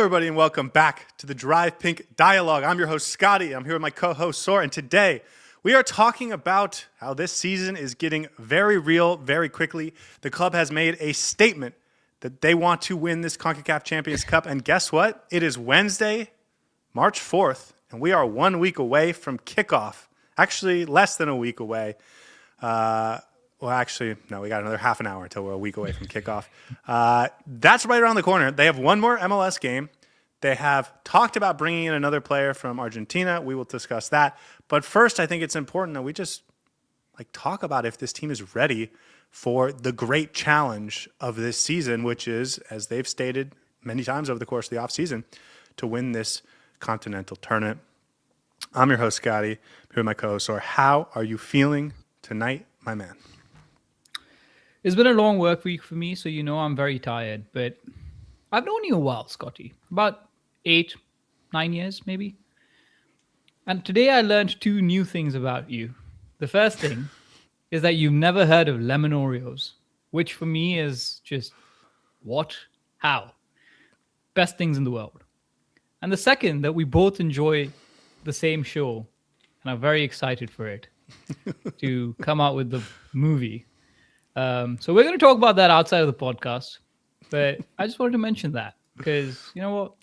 everybody, and welcome back to the Drive Pink Dialogue. I'm your host, Scotty. I'm here with my co-host, Saur, and today we are talking about how this season is getting very real very quickly. The club has made a statement that they want to win this Concacaf Champions Cup, and guess what? It is Wednesday, March 4th, and we are 1 week away from kickoff. Actually, less than a week away. Well, actually, no, we got another half an hour until we're a week away from kickoff. That's right around the corner. They have one more MLS game. They have talked about bringing in another player from Argentina. We will discuss that. But first, I think it's important that we just talk about if this team is ready for the great challenge of this season, which is, as they've stated many times over the course of the offseason, to win this continental tournament. I'm your host, Scotty. I'm here with my co-host, Saur. How are you feeling tonight, my man? It's been a long work week for me, so you know I'm very tired. But I've known you a while, Scotty. About 8, 9 years, maybe. And today I learned 2 new things about you. The first thing is that you've never heard of lemon Oreos, which for me is just, what? How? Best things in the world. And the second, that we both enjoy the same show and are very excited for it to come out with the movie. So we're going to talk about that outside of the podcast, but I just wanted to mention that because, you know what,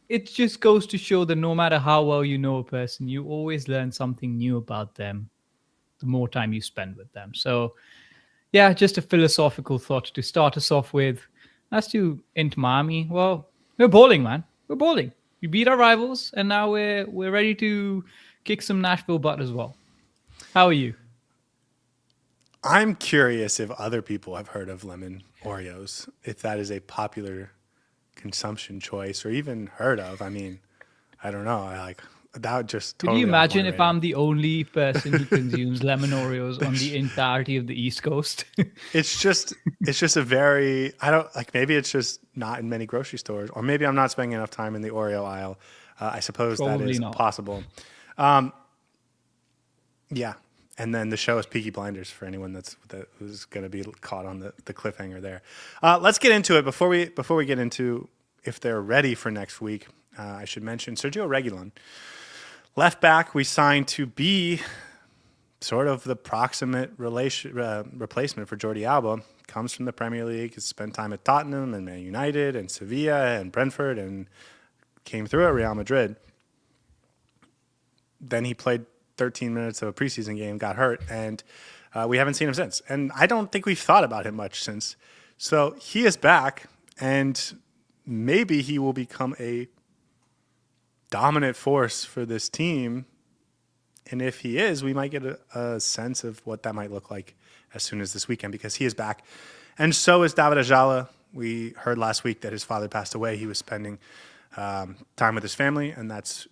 it just goes to show that no matter how well you know a person, you always learn something new about them the more time you spend with them. So yeah, just a philosophical thought to start us off with. As to Inter Miami, well, we're balling, man. We're balling. We beat our rivals, and now we're ready to kick some Nashville butt as well. How are you? I'm curious if other people have heard of lemon Oreos, if that is a popular consumption choice or even heard of. I mean, I don't know. That would just totally. Could you imagine if I'm the only person who consumes lemon Oreos on the entirety of the East Coast? It's just a very, I don't maybe it's just not in many grocery stores, or maybe I'm not spending enough time in the Oreo aisle. I suppose probably that is not possible. Yeah. And then the show is Peaky Blinders for anyone who's going to be caught on the cliffhanger there. Let's get into it. Before we get into if they're ready for next week, I should mention Sergio Reguilon. Left back, we signed to be sort of the proximate replacement for Jordi Alba. Comes from the Premier League, has spent time at Tottenham and Man United and Sevilla and Brentford and came through at Real Madrid. Then he played 13 minutes of a preseason game, got hurt, and we haven't seen him since. And I don't think we've thought about him much since. So he is back, and maybe he will become a dominant force for this team. And if he is, we might get a sense of what that might look like as soon as this weekend, because he is back. And so is David Ajala. We heard last week that his father passed away. He was spending time with his family, and that's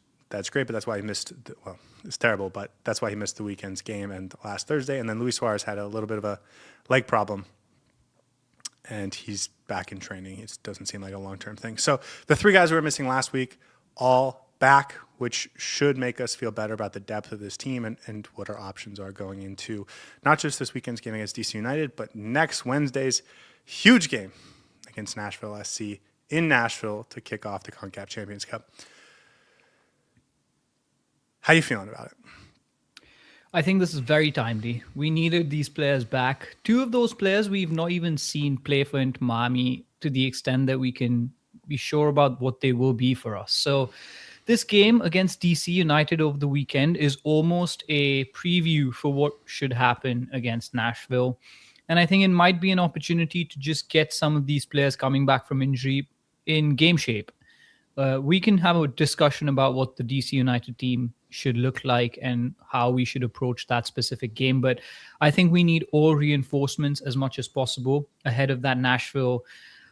great, but that's why he missed it's terrible, but that's why he missed the weekend's game and last Thursday. And then Luis Suarez had a little bit of a leg problem, and he's back in training. It doesn't seem like a long-term thing. So the 3 guys we were missing last week, all back, which should make us feel better about the depth of this team and what our options are going into not just this weekend's game against DC United, but next Wednesday's huge game against Nashville SC in Nashville to kick off the Concacaf Champions Cup. How are you feeling about it? I think this is very timely. We needed these players back. 2 of those players we've not even seen play for Inter Miami to the extent that we can be sure about what they will be for us. So this game against DC United over the weekend is almost a preview for what should happen against Nashville. And I think it might be an opportunity to just get some of these players coming back from injury in game shape. We can have a discussion about what the DC United team should look like and how we should approach that specific game. But I think we need all reinforcements as much as possible ahead of that Nashville.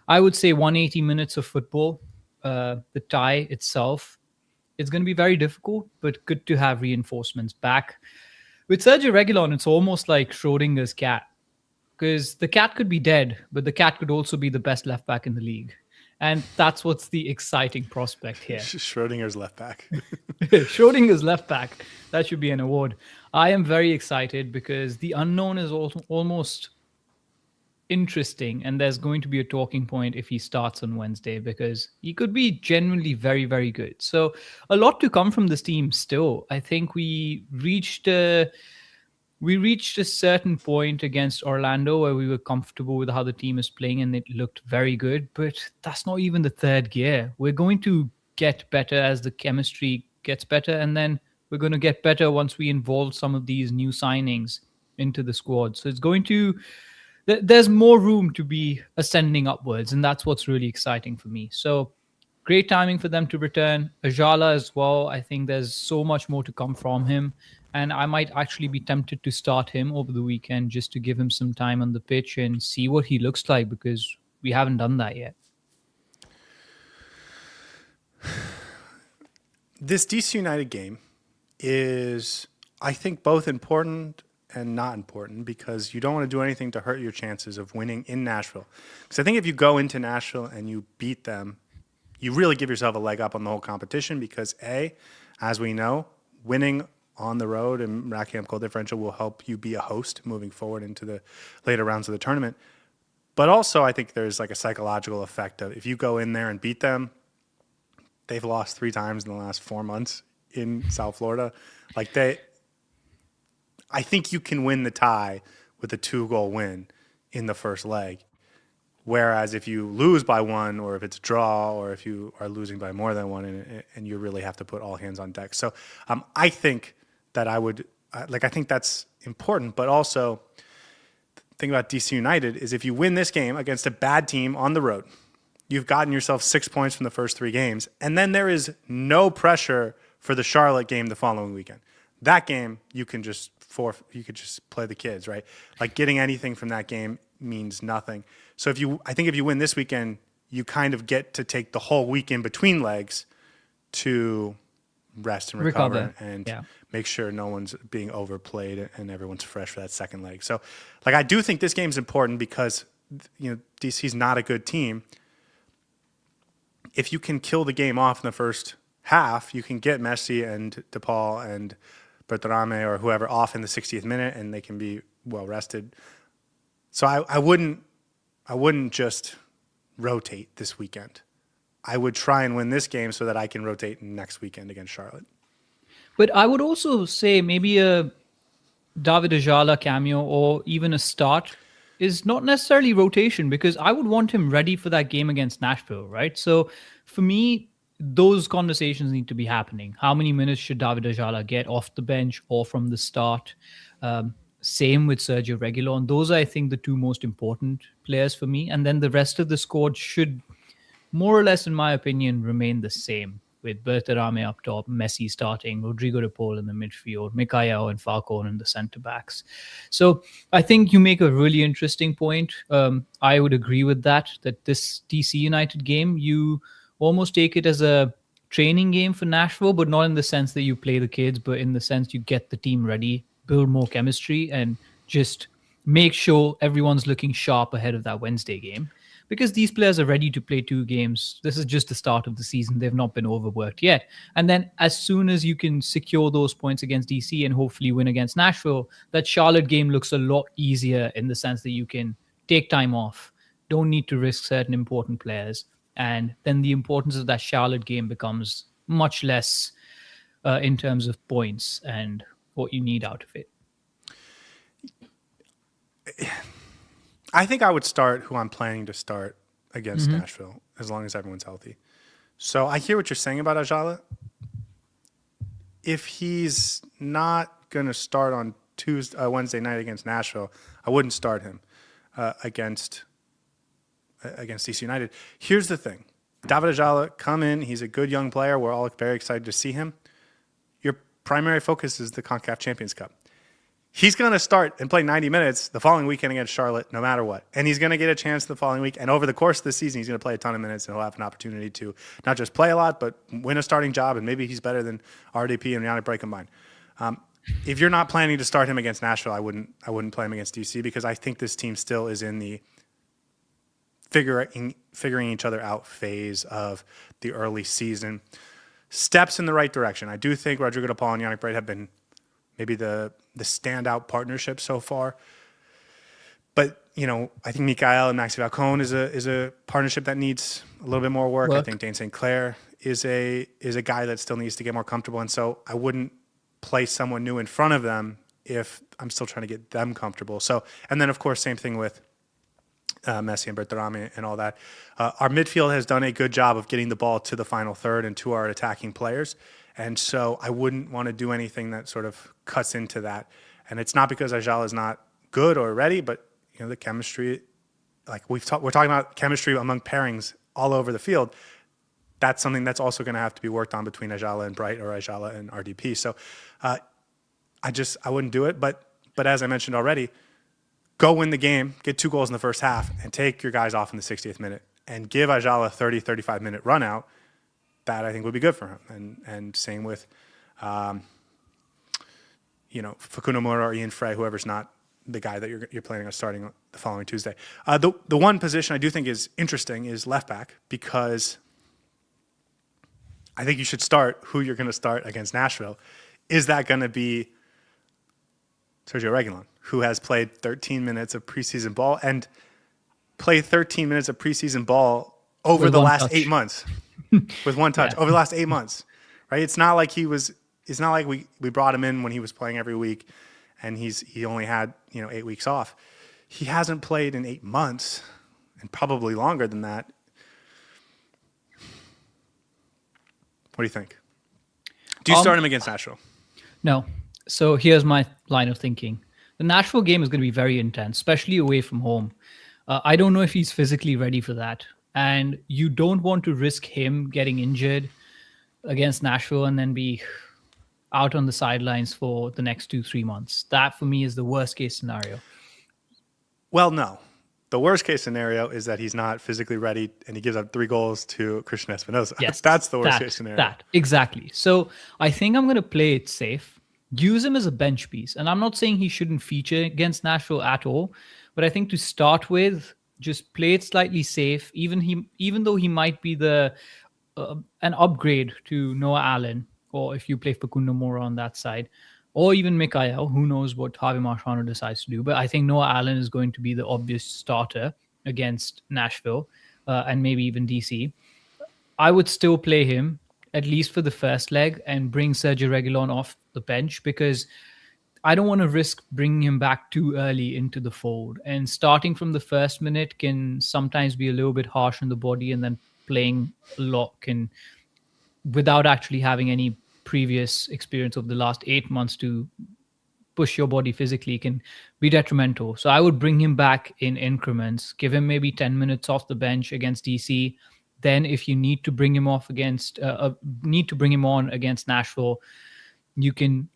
I would say 180 minutes of football, the tie itself. It's going to be very difficult, but good to have reinforcements back. With Sergio Reguilon, it's almost like Schrodinger's cat, because the cat could be dead, but the cat could also be the best left back in the league. And that's what's the exciting prospect here. Schrodinger's left back. Schrodinger's left back. That should be an award. I am very excited because the unknown is almost interesting, and there's going to be a talking point if he starts on Wednesday because he could be genuinely very, very good. So a lot to come from this team still. I think we reached a certain point against Orlando where we were comfortable with how the team is playing and it looked very good, but that's not even the third gear. We're going to get better as the chemistry gets better, and then we're going to get better once we involve some of these new signings into the squad. So it's going to there's more room to be ascending upwards, and that's what's really exciting for me. So great timing for them to return. Ajala as well. I think there's so much more to come from him. And I might actually be tempted to start him over the weekend just to give him some time on the pitch and see what he looks like because we haven't done that yet. This DC United game is, I think, both important and not important because you don't want to do anything to hurt your chances of winning in Nashville. Because I think if you go into Nashville and you beat them, you really give yourself a leg up on the whole competition because, A, as we know, winning on the road and racking up goal differential will help you be a host moving forward into the later rounds of the tournament. But also, I think there's like a psychological effect of if you go in there and beat them, they've lost 3 times in the last 4 months in South Florida. I think you can win the tie with a 2-goal win in the first leg. Whereas if you lose by 1 or if it's a draw or if you are losing by more than 1 and you really have to put all hands on deck. So I think that I think that's important. But also the thing about DC United is if you win this game against a bad team on the road, you've gotten yourself 6 points from the first 3 games. And then there is no pressure for the Charlotte game the following weekend. That game, you could just play the kids, right? Like getting anything from that game means nothing. So I think if you win this weekend, you kind of get to take the whole week in between legs to rest and recover and make sure no one's being overplayed and everyone's fresh for that second leg. So I do think this game's important because DC's not a good team. If you can kill the game off in the first half, you can get Messi and DePaul and Bertarame or whoever off in the 60th minute and they can be well rested. So I wouldn't just rotate this weekend. I would try and win this game so that I can rotate next weekend against Charlotte. But I would also say maybe a David Ajala cameo or even a start is not necessarily rotation because I would want him ready for that game against Nashville, right? So for me, those conversations need to be happening. How many minutes should David Ajala get off the bench or from the start? Same with Sergio Reguilon. Those are, I think, the 2 most important players for me. And then the rest of the squad should, more or less, in my opinion, remain the same. With Bertarame up top, Messi starting, Rodrigo de Paul in the midfield, Mikhail and Falcone in the centre-backs. So I think you make a really interesting point. I would agree with that this DC United game, you almost take it as a training game for Nashville, but not in the sense that you play the kids, but in the sense you get the team ready, build more chemistry, and just make sure everyone's looking sharp ahead of that Wednesday game. Because these players are ready to play 2 games. This is just the start of the season. They've not been overworked yet. And then as soon as you can secure those points against DC and hopefully win against Nashville, that Charlotte game looks a lot easier in the sense that you can take time off, don't need to risk certain important players. And then the importance of that Charlotte game becomes much less in terms of points and what you need out of it. I think I would start who I'm planning to start against Nashville as long as everyone's healthy. So I hear what you're saying about Ajala. If he's not going to start on Wednesday night against Nashville, I wouldn't start him against DC United. Here's the thing. David Ajala, come in. He's a good young player. We're all very excited to see him. Your primary focus is the Concacaf Champions Cup. He's going to start and play 90 minutes the following weekend against Charlotte no matter what. And he's going to get a chance the following week. And over the course of the season, he's going to play a ton of minutes and he'll have an opportunity to not just play a lot, but win a starting job. And maybe he's better than RDP and Yannick Bray combined. If you're not planning to start him against Nashville, I wouldn't play him against DC because I think this team still is in the figuring each other out phase of the early season. Steps in the right direction. I do think Rodrigo de Paul and Yannick Bray have been maybe the standout partnership so far. But, I think Mikael and Maxi Falcone is a partnership that needs a little bit more work. I think Dane St. Clair is a guy that still needs to get more comfortable, and so I wouldn't play someone new in front of them if I'm still trying to get them comfortable. So, and then of course, same thing with Messi and Bertarami and all that. Our midfield has done a good job of getting the ball to the final third and to our attacking players, and so I wouldn't want to do anything that sort of cuts into that. And it's not because Ajala is not good or ready, but the chemistry, like we're talking about chemistry among pairings all over the field. That's something that's also going to have to be worked on between Ajala and Bright or Ajala and RDP. So I wouldn't do it. But as I mentioned already, go win the game, get 2 goals in the first half, and take your guys off in the 60th minute and give Ajala a 30, 35-minute run out. That I think would be good for him. And same with, Facundo Moura or Ian Frey, whoever's not the guy that you're planning on starting the following Tuesday. The one position I do think is interesting is left back, because I think you should start who you're going to start against Nashville. Is that going to be Sergio Reguilon, who has played 13 minutes of preseason ball and played 13 minutes of preseason ball over the last 8 months with one touch over the last 8 months, right? It's not like we brought him in when he was playing every week and he only had 8 weeks off. He hasn't played in 8 months and probably longer than that. What do you think? Do you start him against Nashville? No. So here's my line of thinking. The Nashville game is going to be very intense, especially away from home. I don't know if he's physically ready for that. And you don't want to risk him getting injured against Nashville and then be out on the sidelines for the next 2-3 months. That, for me, is the worst case scenario. Well, no. The worst case scenario is that he's not physically ready and he gives up 3 goals to Christian Espinosa. Yes, that's the worst case scenario. Exactly. So I think I'm going to play it safe. Use him as a bench piece. And I'm not saying he shouldn't feature against Nashville at all, but I think to start with, just play it slightly safe. Even though he might be an upgrade to Noah Allen, or if you play Facundo Moura on that side, or even Mikael, who knows what Javi Marchano decides to do. But I think Noah Allen is going to be the obvious starter against Nashville and maybe even DC. I would still play him, at least for the first leg, and bring Sergio Reguilon off the bench, because I don't want to risk bringing him back too early into the fold. And starting from the first minute can sometimes be a little bit harsh on the body, and then playing a lot can, without actually having any previous experience of the last 8 months to push your body physically, can be detrimental. So I would bring him back in increments, give him maybe 10 minutes off the bench against DC. Then if you need to bring him on against Nashville, you can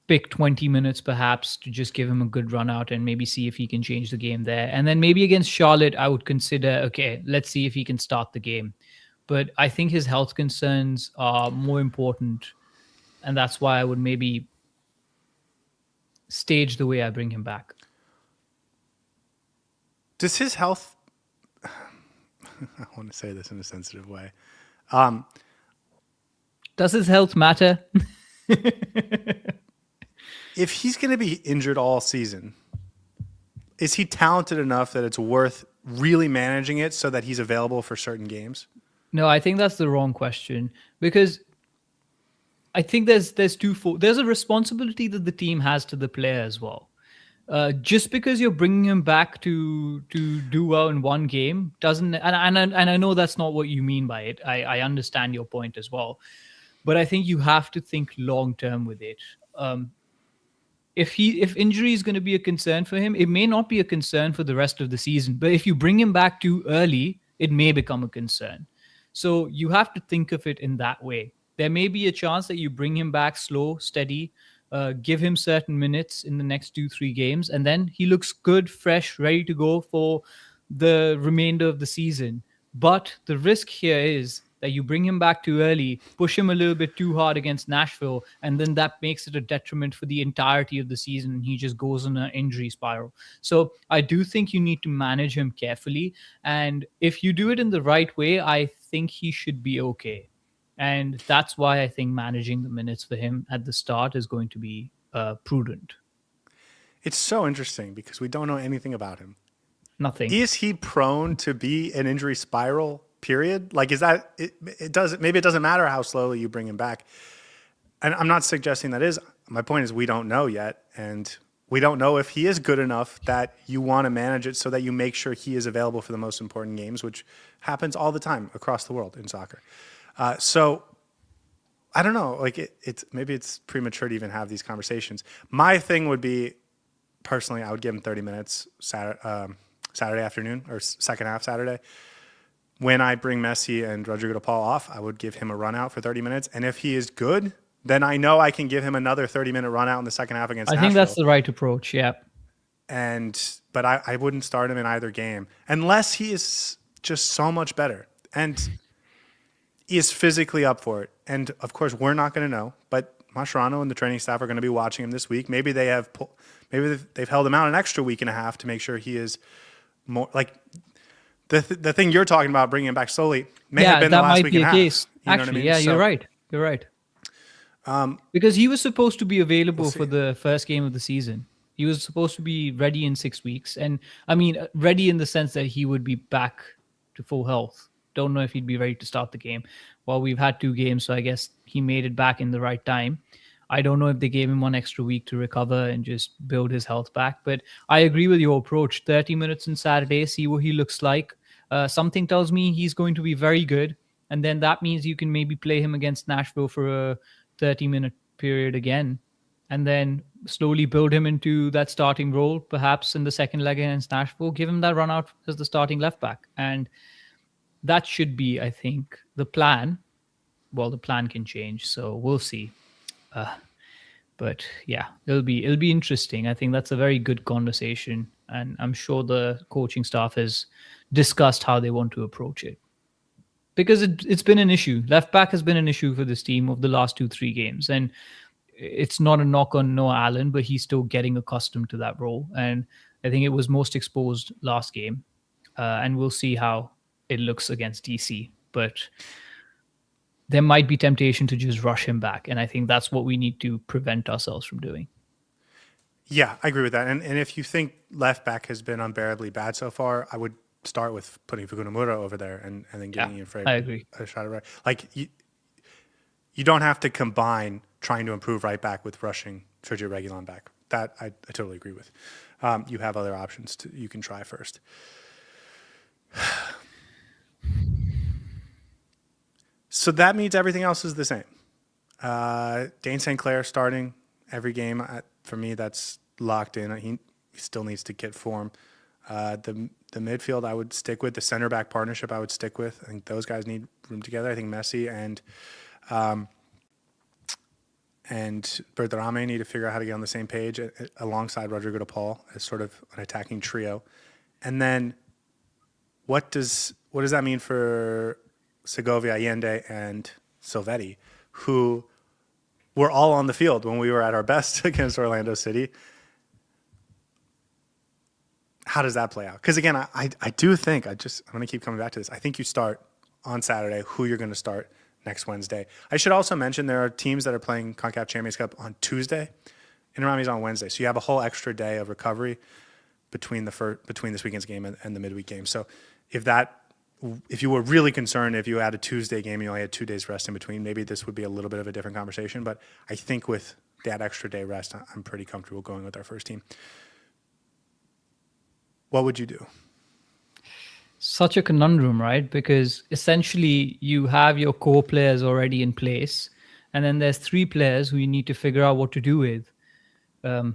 pick 20 minutes perhaps to just give him a good run out and maybe see if he can change the game there. And then maybe against Charlotte, I would consider, okay, let's see if he can start the game. But I think his health concerns are more important. And that's why I would maybe stage the way I bring him back. Does his health... I want to say this in a sensitive way. Does his health matter? If he's going to be injured all season, is he talented enough that it's worth really managing it so that he's available for certain games? No, I think that's the wrong question, because I think there's a responsibility that the team has to the player as well. Just because you're bringing him back to do well in one game doesn't, and I know that's not what you mean by it. I understand your point as well, but I think you have to think long term with it. If injury is going to be a concern for him, it may not be a concern for the rest of the season. But if you bring him back too early, it may become a concern. So you have to think of it in that way. There may be a chance that you bring him back slow, steady, give him certain minutes in the next 2-3 games, and then he looks good, fresh, ready to go for the remainder of the season. But the risk here is that you bring him back too early, push him a little bit too hard against Nashville, and then that makes it a detriment for the entirety of the season. He just goes on an injury spiral. So I do think you need to manage him carefully. And if you do it in the right way, I think he should be okay. And that's why I think managing the minutes for him at the start is going to be prudent. It's so interesting because we don't know anything about him. Nothing. Is he prone to be an injury spiral? Period. Like, is that it? It doesn't. Maybe it doesn't matter how slowly you bring him back. And I'm not suggesting that is. My point is we don't know yet, and we don't know if he is good enough that you want to manage it so that you make sure he is available for the most important games, which happens all the time across the world in soccer. So I don't know. Like it's maybe it's premature to even have these conversations. My thing would be personally, I would give him 30 minutes Saturday afternoon or second half Saturday. When I bring Messi and Rodrigo de Paul off, I would give him a run out for 30 minutes. And if he is good, then I know I can give him another 30-minute run out in the second half against I think that's Nashville. the right approach. Yeah. But I wouldn't start him in either game unless he is just so much better and he is physically up for it. And of course, we're not going to know, but Mascherano and the training staff are going to be watching him this week. Maybe they've held him out an extra week and a half to make sure he is more like the thing you're talking about, bringing him back slowly may have been the last week and a half. Case. You know Actually, what I mean? yeah, you're right. You're right. Because he was supposed to be available for the first game of the season. He was supposed to be ready in 6 weeks. And I mean, ready in the sense that he would be back to full health. Don't know if he'd be ready to start the game. Well, we've had 2 games, so I guess he made it back in the right time. I don't know if they gave him 1 extra week to recover and just build his health back. But I agree with your approach. 30 minutes on Saturday, see what he looks like. Something tells me he's going to be very good. And then that means you can maybe play him against Nashville for a 30-minute period again. And then slowly build him into that starting role, perhaps in the second leg against Nashville. Give him that run out as the starting left back. And that should be, I think, the plan. Well, the plan can change, so we'll see. But yeah, it'll be interesting. I think that's a very good conversation, and I'm sure the coaching staff has discussed how they want to approach it. Because it's been an issue. Left back has been an issue for this team of the last 2-3 games, and it's not a knock on Noah Allen, but he's still getting accustomed to that role. And I think it was most exposed last game, and we'll see how it looks against DC. But there might be temptation to just rush him back. And I think that's what we need to prevent ourselves from doing. Yeah, I agree with that. And if you think left back has been unbearably bad so far, I would start with putting Fukunomura over there and then giving you I agree. a shot at right. Like you don't have to combine trying to improve right back with rushing Sergio Reguilon back. That I totally agree with. You have other options you can try first. So that means everything else is the same. Dane St. Clair starting every game. For me, that's locked in. He still needs to get form. The midfield, I would stick with. The center back partnership, I would stick with. I think those guys need room together. I think Messi and Berterame need to figure out how to get on the same page alongside Rodrigo de Paul as sort of an attacking trio. And then what does that mean for Segovia, Allende, and Silvetti, who were all on the field when we were at our best against Orlando City? How does that play out? Because again, I do think I'm going to keep coming back to this. I think you start on Saturday who you're going to start next Wednesday. I should also mention there are teams that are playing Concacaf Champions Cup on Tuesday. Inter Miami's on Wednesday, so you have a whole extra day of recovery between this weekend's game and the midweek game. So if you were really concerned if you had a Tuesday game and you only had 2 days rest in between, maybe this would be a little bit of a different conversation. But I think with that extra day rest, I'm pretty comfortable going with our first team. What would you do? Such a conundrum, right? Because essentially you have your core players already in place, and then there's 3 players who you need to figure out what to do with. Do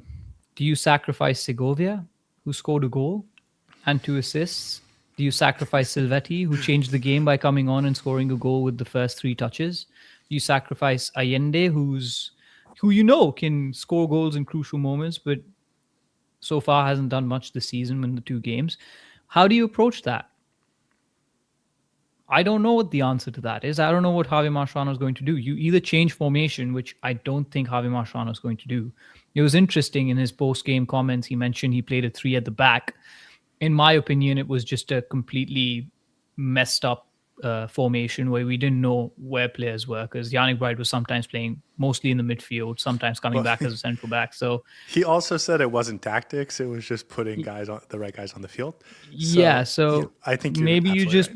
you sacrifice Segovia, who scored a goal and 2 assists? Do you sacrifice Silvetti, who changed the game by coming on and scoring a goal with the first 3 touches? Do you sacrifice Allende, who can score goals in crucial moments, but so far hasn't done much this season in the 2 games? How do you approach that? I don't know what the answer to that is. I don't know what Javi Mascherano is going to do. You either change formation, which I don't think Javi Mascherano is going to do. It was interesting in his post-game comments. He mentioned he played a 3 at the back. In my opinion, it was just a completely messed up formation where we didn't know where players were, because Yannick Bright was sometimes playing mostly in the midfield, sometimes coming Well, back as a central back. So he also said it wasn't tactics; it was just putting the right guys on the field. yeah, So yeah, so I think you're maybe you absolutely just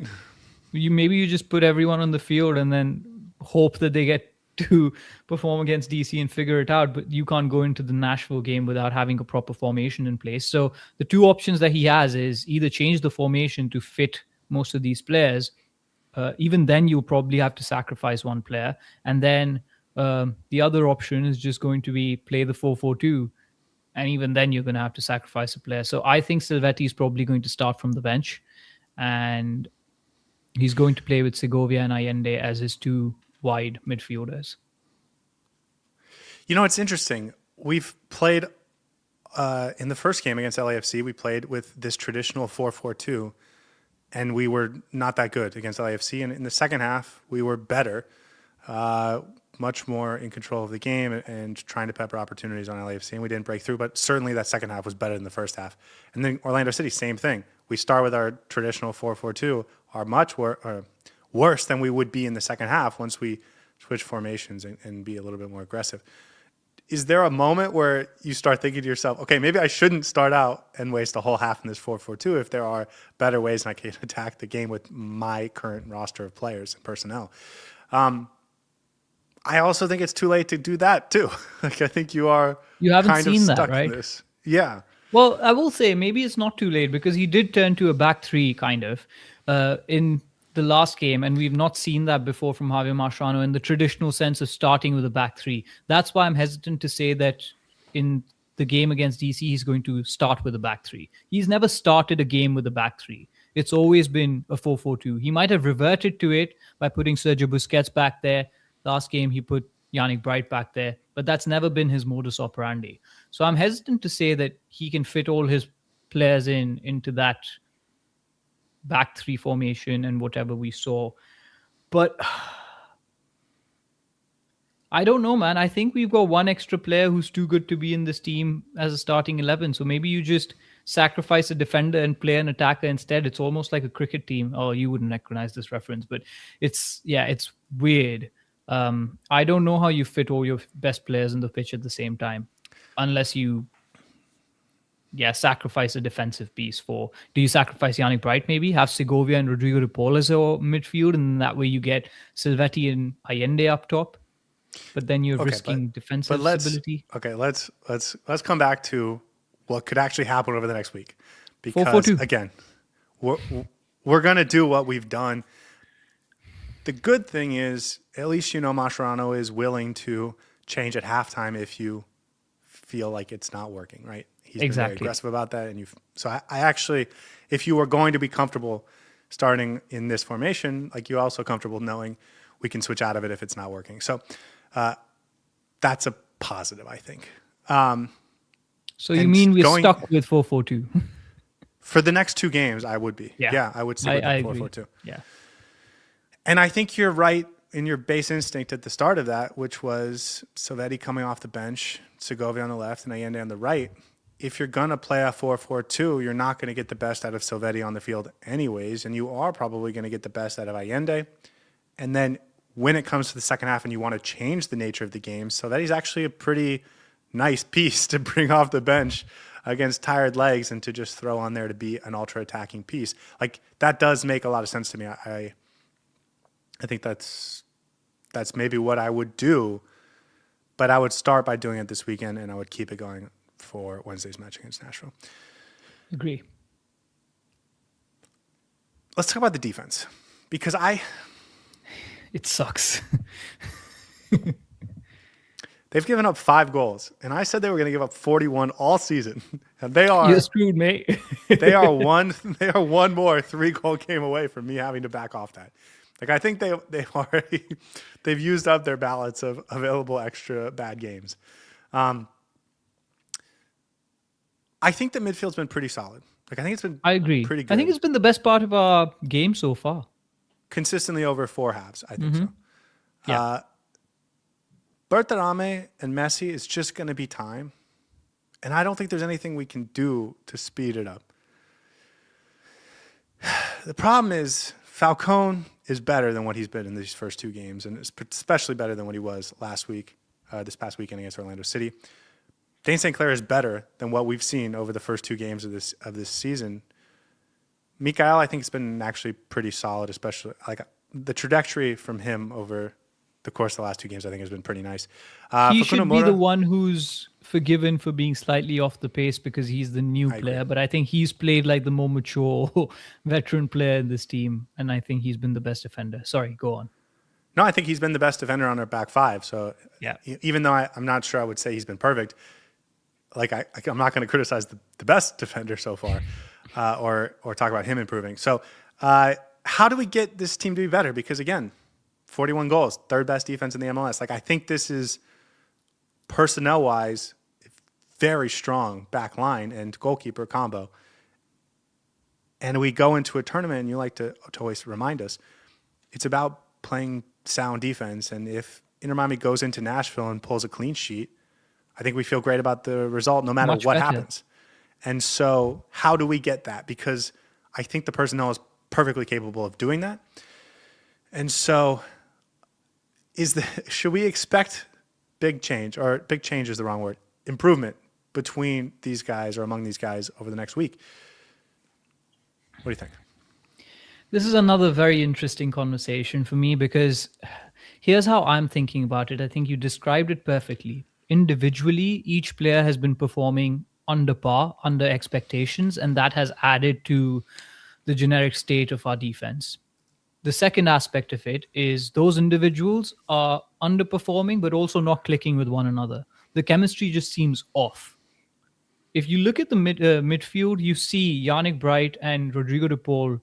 right. maybe you just put everyone on the field and then hope that they get to perform against DC and figure it out. But you can't go into the Nashville game without having a proper formation in place. So the two options that he has is either change the formation to fit most of these players. Even then, you'll probably have to sacrifice one player, and then the other option is just going to be play the 4-4-2, and even then you're going to have to sacrifice a player. So I think Silvetti is probably going to start from the bench, and he's going to play with Segovia and Allende as his two wide midfielders. You know, it's interesting. We've played in the first game against LAFC. We played with this traditional 4-4-2, and we were not that good against LAFC. And in the second half, we were better, much more in control of the game and trying to pepper opportunities on LAFC. And we didn't break through, but certainly that second half was better than the first half. And then Orlando City, same thing. We start with our traditional 4-4-2, are much worse than we would be in the second half once we switch formations and be a little bit more aggressive. Is there a moment where you start thinking to yourself, okay, maybe I shouldn't start out and waste a whole half in this 4-4-2 if there are better ways and I can attack the game with my current roster of players and personnel? I also think it's too late to do that too. Like I think you haven't kind of seen that, stuck right? in this. Yeah. Well, I will say maybe it's not too late, because he did turn to a back three kind of in the last game, and we've not seen that before from Javier Mascherano in the traditional sense of starting with a back three. That's why I'm hesitant to say that in the game against DC he's going to start with a back three. He's never started a game with a back three. It's always been a 4-4-2. He might have reverted to it by putting Sergio Busquets back there. Last game he put Yannick Bright back there, but that's never been his modus operandi. So I'm hesitant to say that he can fit all his players into that back three formation and whatever we saw. But I don't know, man. I think we've got one extra player who's too good to be in this team as a starting 11. So maybe you just sacrifice a defender and play an attacker instead. It's almost like a cricket team. Oh, you wouldn't recognize this reference, but it's weird. I don't know how you fit all your best players in the pitch at the same time, unless you sacrifice a defensive piece for. Do you sacrifice Yannick Bright maybe? Have Segovia and Rodrigo de Paul as your midfield, and that way you get Silvetti and Allende up top. But then you're risking defensive stability. Okay, let's come back to what could actually happen over the next week, because 4-4-2. Again, we're gonna do what we've done. The good thing is, at least Mascherano is willing to change at halftime if you feel like it's not working, right? He's been very aggressive about that, and so I actually, if you were going to be comfortable starting in this formation, like you're also comfortable knowing we can switch out of it if it's not working. So that's a positive, I think. So you mean we're stuck with 4-4-2? For the next two games, I would be. Yeah, I would stick with 4-4-2. Yeah. And I think you're right in your base instinct at the start of that, which was Silvetti coming off the bench, Segovia on the left, and Allende on the right. If you're going to play a 4-4-2, you're not going to get the best out of Silvetti on the field anyways, and you are probably going to get the best out of Allende. And then when it comes to the second half and you want to change the nature of the game, Silvetti's actually a pretty nice piece to bring off the bench against tired legs and to just throw on there to be an ultra-attacking piece. Like, that does make a lot of sense to me. I think that's maybe what I would do, but I would start by doing it this weekend, and I would keep it going for Wednesday's match against Nashville. Agree. Let's talk about the defense, because it sucks. They've given up 5 goals, and I said they were going to give up 41 all season, and they are. You're screwed, mate. They are one more 3-goal game away from me having to back off that. Like, I think they've used up their ballots of available extra bad games. I think the midfield's been pretty solid. Like, I think it's been. I agree. Pretty good. I think it's been the best part of our game so far. Consistently over 4 halves, I think so. Yeah. Berterame and Messi is just going to be time, and I don't think there's anything we can do to speed it up. The problem is, Falcone is better than what he's been in these first two games, and especially better than what he was last week, this past weekend against Orlando City. Dane St. Clair is better than what we've seen over the first two games of this season. Mikael, I think, has been actually pretty solid, especially like the trajectory from him over the course of the last two games, I think, has been pretty nice. He Facundo should be the Moura, one who's forgiven for being slightly off the pace because he's the new I agree. player. But I think he's played like the more mature veteran player in this team. And I think he's been the best defender. Sorry, go on. No, I think he's been the best defender on our back five. So Yeah. even though I'm not sure I would say he's been perfect, like I'm not going to criticize the best defender so far, or talk about him improving. So how do we get this team to be better? Because again, 41 goals, third best defense in the MLS. Like I think this is personnel wise very strong back line and goalkeeper combo. And we go into a tournament, and you like to always remind us, it's about playing sound defense. And if Inter Miami goes into Nashville and pulls a clean sheet, I think we feel great about the result no matter Much what better. happens. And so how do we get that? Because I think the personnel is perfectly capable of doing that. And so should we expect big change, or big change is the wrong word, improvement between these guys or among these guys over the next week? What do you think? This is another very interesting conversation for me because here's how I'm thinking about it. I think you described it perfectly. Individually, each player has been performing under par, under expectations, and that has added to the generic state of our defense. The second aspect of it is those individuals are underperforming, but also not clicking with one another. The chemistry just seems off. If you look at the midfield, you see Yannick Bright and Rodrigo de Paul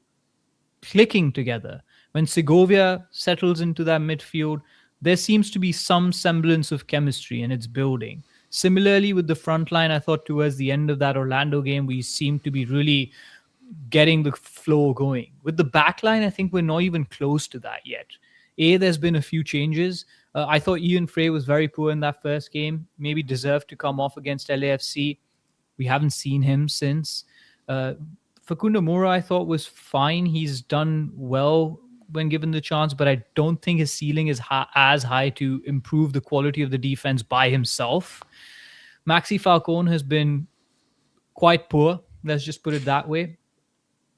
clicking together. When Segovia settles into that midfield, there seems to be some semblance of chemistry and it's building. Similarly, with the front line, I thought towards the end of that Orlando game, we seemed to be really getting the flow going. With the back line, I think we're not even close to that yet. There's been a few changes. I thought Ian Frey was very poor in that first game, maybe deserved to come off against LAFC. We haven't seen him since. Facundo Moura, I thought, was fine. He's done well when given the chance, but I don't think his ceiling is as high to improve the quality of the defense by himself. Maxi Falcone has been quite poor. Let's just put it that way.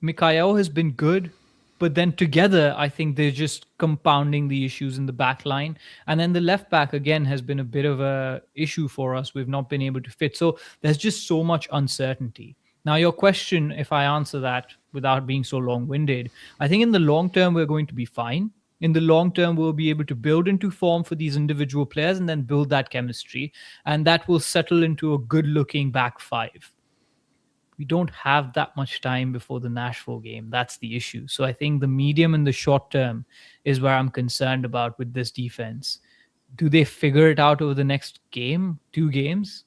Mikael has been good, but then together, I think they're just compounding the issues in the back line. And then the left back, again, has been a bit of a issue for us. We've not been able to fit. So there's just so much uncertainty. Now, your question, if I answer that without being so long-winded, I think in the long term, we're going to be fine. In the long term, we'll be able to build into form for these individual players and then build that chemistry. And that will settle into a good-looking back five. We don't have that much time before the Nashville game. That's the issue. So I think the medium and the short term is where I'm concerned about with this defense. Do they figure it out over the next game, 2 games?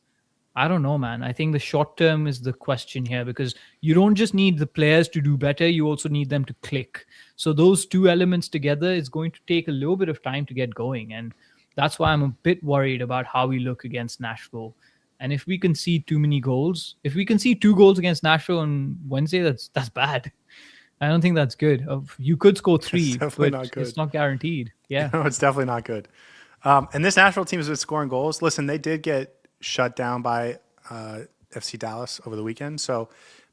I don't know, man. I think the short term is the question here because you don't just need the players to do better. You also need them to click. So those two elements together is going to take a little bit of time to get going. And that's why I'm a bit worried about how we look against Nashville. And if we concede too many goals, if we concede 2 goals against Nashville on Wednesday, that's bad. I don't think that's good. You could score 3, but not good. it's not guaranteed. Yeah. No, it's definitely not good. And this Nashville team has been scoring goals. Listen, they did get shut down by FC Dallas over the weekend, so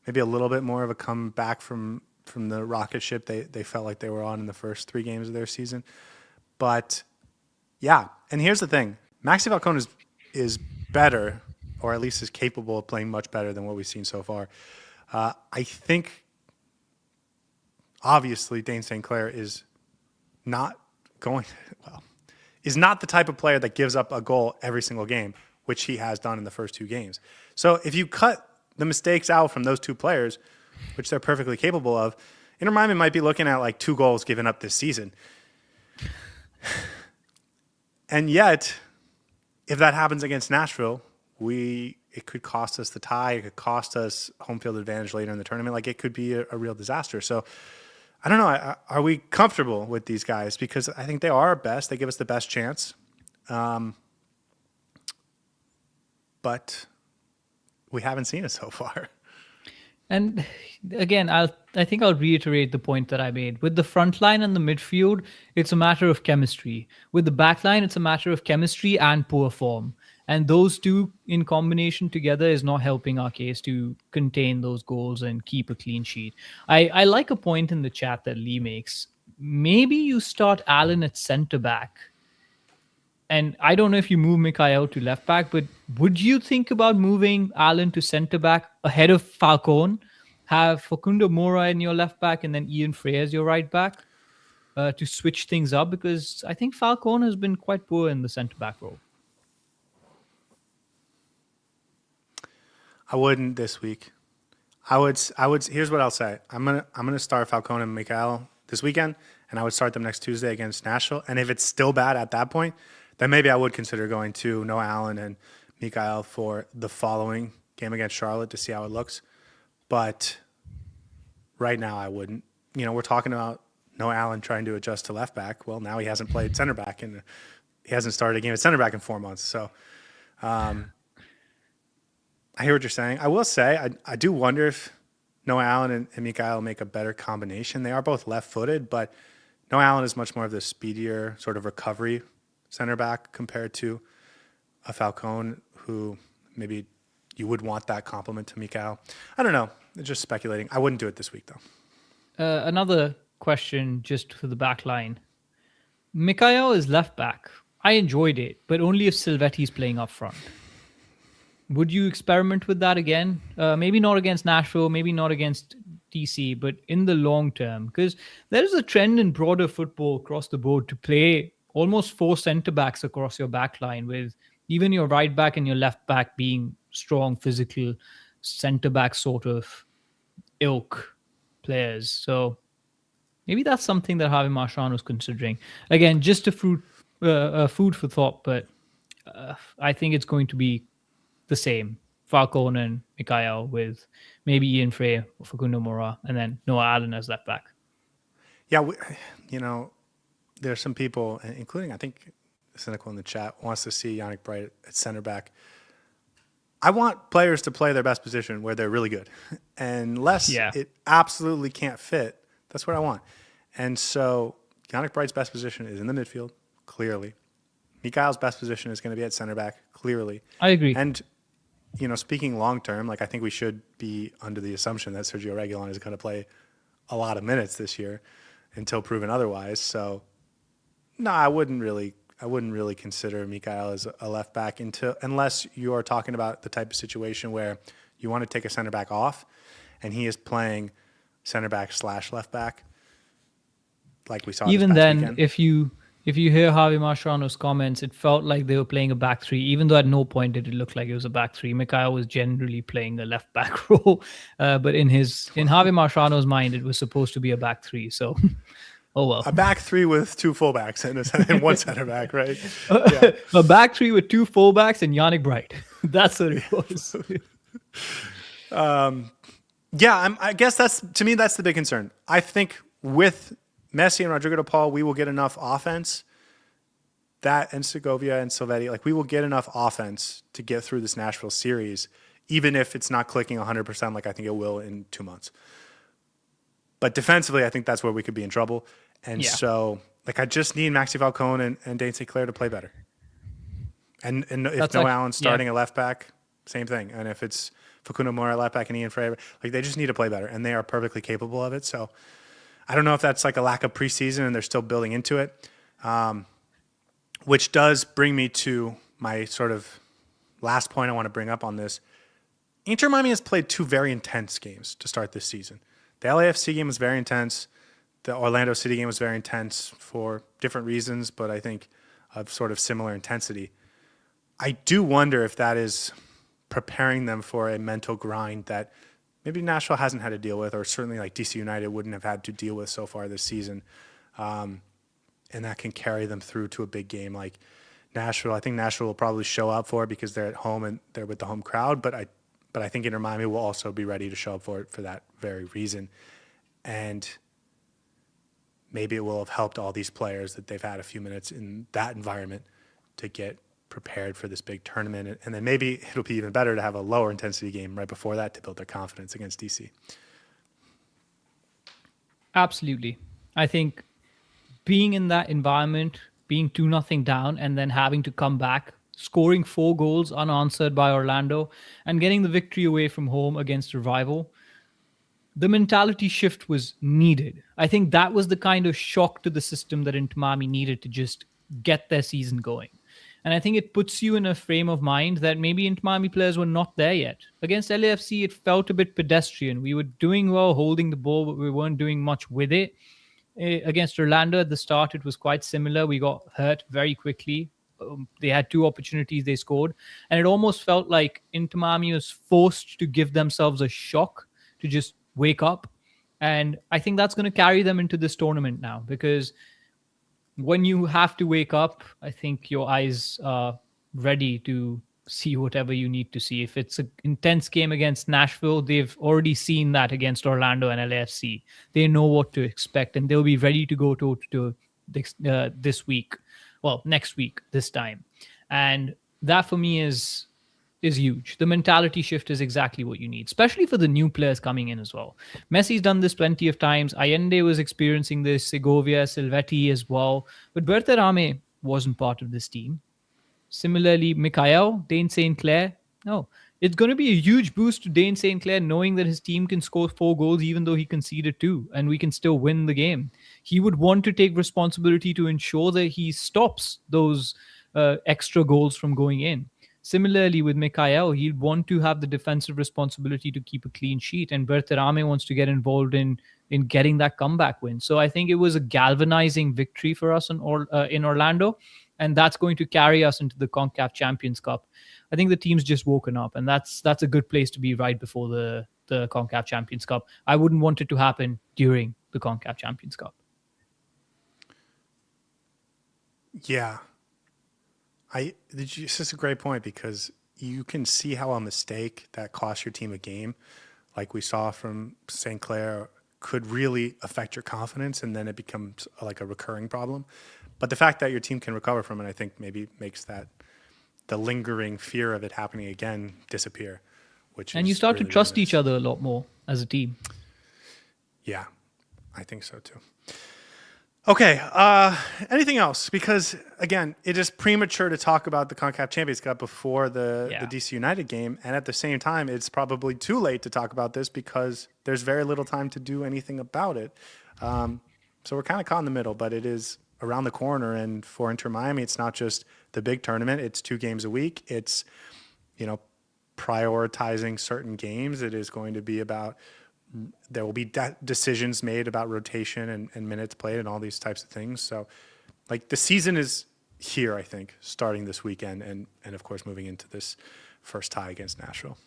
maybe a little bit more of a comeback from the rocket ship they felt like they were on in the first 3 games of their season. But yeah, and here's the thing: Maxi Falcone is better, or at least is capable of playing much better than what we've seen so far. I think obviously Dane St. Clair is not the type of player that gives up a goal every single game, which he has done in the first 2 games. So if you cut the mistakes out from those 2 players, which they're perfectly capable of, Inter Miami might be looking at like 2 goals given up this season. And yet, if that happens against Nashville, it could cost us the tie. It could cost us home field advantage later in the tournament. Like, it could be a real disaster. So I don't know. Are we comfortable with these guys? Because I think they are our best. They give us the best chance. But we haven't seen it so far. And again, I think I'll reiterate the point that I made. With the front line and the midfield, it's a matter of chemistry. With the back line, it's a matter of chemistry and poor form. And those two in combination together is not helping our case to contain those goals and keep a clean sheet. I like a point in the chat that Lee makes. Maybe you start Allen at centre back, and I don't know if you move Mikhail to left back, but would you think about moving Allen to centre back ahead of Falcone? Have Facundo Mora in your left back and then Ian Frey as your right back to switch things up? Because I think Falcone has been quite poor in the centre back role. I wouldn't this week. I would. Here's what I'll say. I'm gonna start Falcone and Mikhail this weekend, and I would start them next Tuesday against Nashville. And if it's still bad at that point, then maybe I would consider going to Noah Allen and Mikhail for the following game against Charlotte to see how it looks. But right now, I wouldn't. We're talking about Noah Allen trying to adjust to left back. Well, now he hasn't played center back, and he hasn't started a game at center back in 4 months. So. I hear what you're saying. I will say, I do wonder if Noah Allen and Mikhail make a better combination. They are both left-footed, but Noah Allen is much more of the speedier sort of recovery center back compared to a Falcone, who maybe you would want that complement to Mikhail. I don't know. It's just speculating. I wouldn't do it this week, though. Another question just for the back line. Mikhail is left back. I enjoyed it, but only if Silvetti's playing up front. Would you experiment with that again? Maybe not against Nashville, maybe not against DC, but in the long term, because there's a trend in broader football across the board to play almost 4 centre backs across your back line, with even your right back and your left back being strong, physical centre back sort of ilk players. So maybe that's something that Javi Marchand was considering. Again, just a food for thought, but I think it's going to be the same. Falcone and Mikhail with maybe Ian Frey or Facundo Mora, and then Noah Allen as left back. Yeah, there are some people, including I think Cynical in the chat, wants to see Yannick Bright at center back. I want players to play their best position where they're really good. Unless it absolutely can't fit, that's what I want. And so Yannick Bright's best position is in the midfield, clearly. Mikhail's best position is going to be at center back, clearly. I agree. And speaking long term, I think we should be under the assumption that Sergio Reguilon is going to play a lot of minutes this year until proven otherwise. So, no, I wouldn't really consider Mikhail as a left back unless you are talking about the type of situation where you want to take a center back off, and he is playing center back / left back, like we saw. Even then, weekend. if you hear Javi Marchand's comments, it felt like they were playing a back three, even though at no point did it look like it was a back three. Mikhail was generally playing a left back role, but in Javi Marchand's mind, it was supposed to be a back three. So, oh well. A back three with 2 fullbacks and one center back, right? Yeah. A back three with 2 fullbacks and Yannick Bright. That's what it was. I guess that's the big concern. I think with Messi and Rodrigo de Paul, we will get enough offense. That and Segovia and Silvetti, we will get enough offense to get through this Nashville series, even if it's not clicking 100% like I think it will in 2 months. But defensively, I think that's where we could be in trouble. And so, I just need Maxi Falcone and Dane St. Clair to play better. And if Noah Allen's starting at left back, same thing. And if it's Facundo Mora at left back and Ian Frey, they just need to play better. And they are perfectly capable of it. So, I don't know if that's a lack of preseason and they're still building into it, which does bring me to my sort of last point I want to bring up on this. Inter Miami has played 2 very intense games to start this season. The LAFC game was very intense. The Orlando City game was very intense for different reasons, but I think of sort of similar intensity. I do wonder if that is preparing them for a mental grind that maybe Nashville hasn't had to deal with, or certainly DC United wouldn't have had to deal with so far this season. And that can carry them through to a big game like Nashville. I think Nashville will probably show up for it because they're at home and they're with the home crowd, but I think Inter Miami will also be ready to show up for it for that very reason. And maybe it will have helped all these players that they've had a few minutes in that environment to get prepared for this big tournament. And then maybe it'll be even better to have a lower intensity game right before that to build their confidence against DC. Absolutely. I think being in that environment, being 2-0 down, and then having to come back, scoring 4 goals unanswered by Orlando, and getting the victory away from home against a rival, the mentality shift was needed. I think that was the kind of shock to the system that Inter Miami needed to just get their season going. And I think it puts you in a frame of mind that maybe Inter Miami players were not there yet. Against LAFC, it felt a bit pedestrian. We were doing well holding the ball, but we weren't doing much with it. Against Orlando at the start, it was quite similar. We got hurt very quickly. They had 2 opportunities, they scored. And it almost felt like Inter Miami was forced to give themselves a shock to just wake up. And I think that's going to carry them into this tournament now, because when you have to wake up, I think your eyes are ready to see whatever you need to see. If it's an intense game against Nashville, they've already seen that against Orlando and LAFC. They know what to expect, and they'll be ready to go to this week. Well, next week, this time. And that for me is huge. The mentality shift is exactly what you need, especially for the new players coming in as well. Messi's done this plenty of times. Allende was experiencing this, Segovia, Silvetti as well. But Berterame wasn't part of this team. Similarly, Mikhail, Dane St. Clair, no. It's going to be a huge boost to Dane St. Clair knowing that his team can score 4 goals even though he conceded 2, and we can still win the game. He would want to take responsibility to ensure that he stops those extra goals from going in. Similarly, with Mikhail, he'd want to have the defensive responsibility to keep a clean sheet, and Berterame wants to get involved in getting that comeback win. So I think it was a galvanizing victory for us in Orlando, and that's going to carry us into the Concacaf Champions Cup. I think the team's just woken up, and that's a good place to be right before the Concacaf Champions Cup. I wouldn't want it to happen during the Concacaf Champions Cup. Yeah. This is a great point, because you can see how a mistake that costs your team a game, like we saw from St. Clair, could really affect your confidence, and then it becomes like a recurring problem. But the fact that your team can recover from it, I think maybe makes the lingering fear of it happening again disappear. And you start really to trust nice. each other a lot more as a team. Yeah, I think so too. Okay, anything else? Because, again, it is premature to talk about the Concacaf Champions Cup before the DC United game. And at the same time, it's probably too late to talk about this because there's very little time to do anything about it. So we're kind of caught in the middle, but it is around the corner. And for Inter Miami, it's not just the big tournament. It's 2 games a week. It's, prioritizing certain games. It is going to be about... There will be decisions made about rotation and minutes played and all these types of things. So, the season is here, I think, starting this weekend and of course, moving into this first tie against Nashville.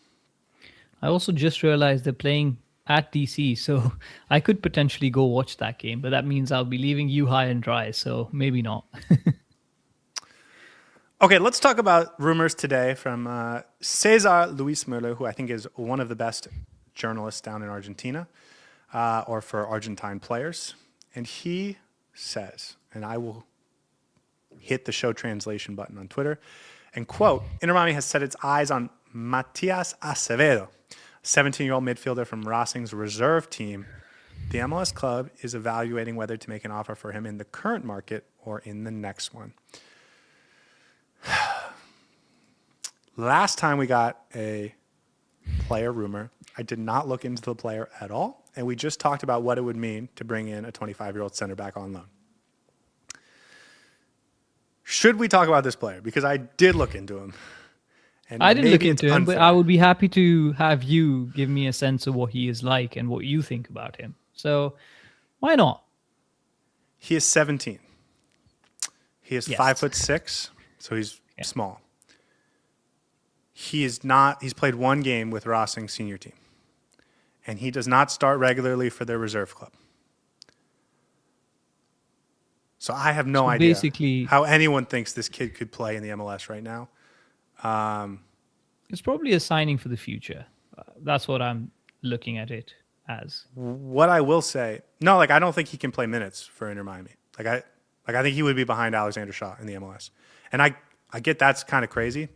I also just realized they're playing at DC, so I could potentially go watch that game, but that means I'll be leaving you high and dry, so maybe not. Okay, let's talk about rumors today from Cesar Luis Müller, who I think is one of the best journalists down in Argentina, or for Argentine players. And he says, and I will hit the show translation button on Twitter, and quote, Inter Miami has set its eyes on Matias Acevedo, a 17-year-old midfielder from Racing's reserve team. The MLS club is evaluating whether to make an offer for him in the current market or in the next one. Last time we got a player rumor, I did not look into the player at all, and we just talked about what it would mean to bring in a 25-year-old center back on loan. Should we talk about this player? Because I did look into him. And I didn't look into him, but I would be happy to have you give me a sense of what he is like and what you think about him. So why not? He is 17. He is 5'6", so he's small. He's played 1 game with Racing senior team. And he does not start regularly for their reserve club. So I have no idea how anyone thinks this kid could play in the MLS right now. It's probably a signing for the future. That's what I'm looking at it as. What I will say, I don't think he can play minutes for Inter Miami. I think he would be behind Alexander Shaw in the MLS. And I I get that's kind of crazy,